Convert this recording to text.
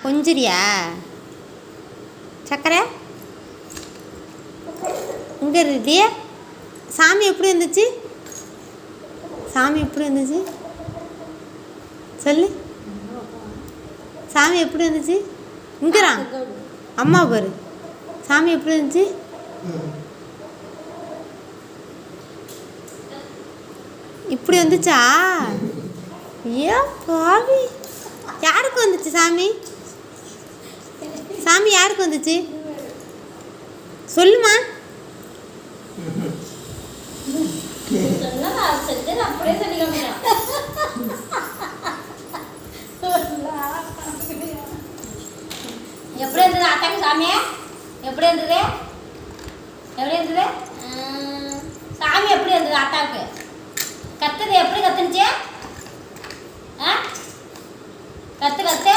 கொஞ்சிரியா சக்கரை இங்கே இருக்கியே. சாமி எப்படி இருந்துச்சு? சாமி எப்படி இருந்துச்சு சொல்லு. சாமி எப்படி இருந்துச்சு? இங்கிறான் அம்மா பாரு. சாமி எப்படி இருந்துச்சு? இப்படி வந்துச்சா? ஏ பாவி, யாருக்கு வந்துச்சு சாமி? சாமி யாருக்கு வந்துச்சு சொல்லுமா? எப்படி இருந்தது அத்தாக்கு சாமி? எப்படி இருந்தது? எப்படி இருந்தது சாமி? எப்படி இருந்தது அத்தாவுக்கு? கத்துது எப்படி கத்துனுச்சு? கத்து கத்து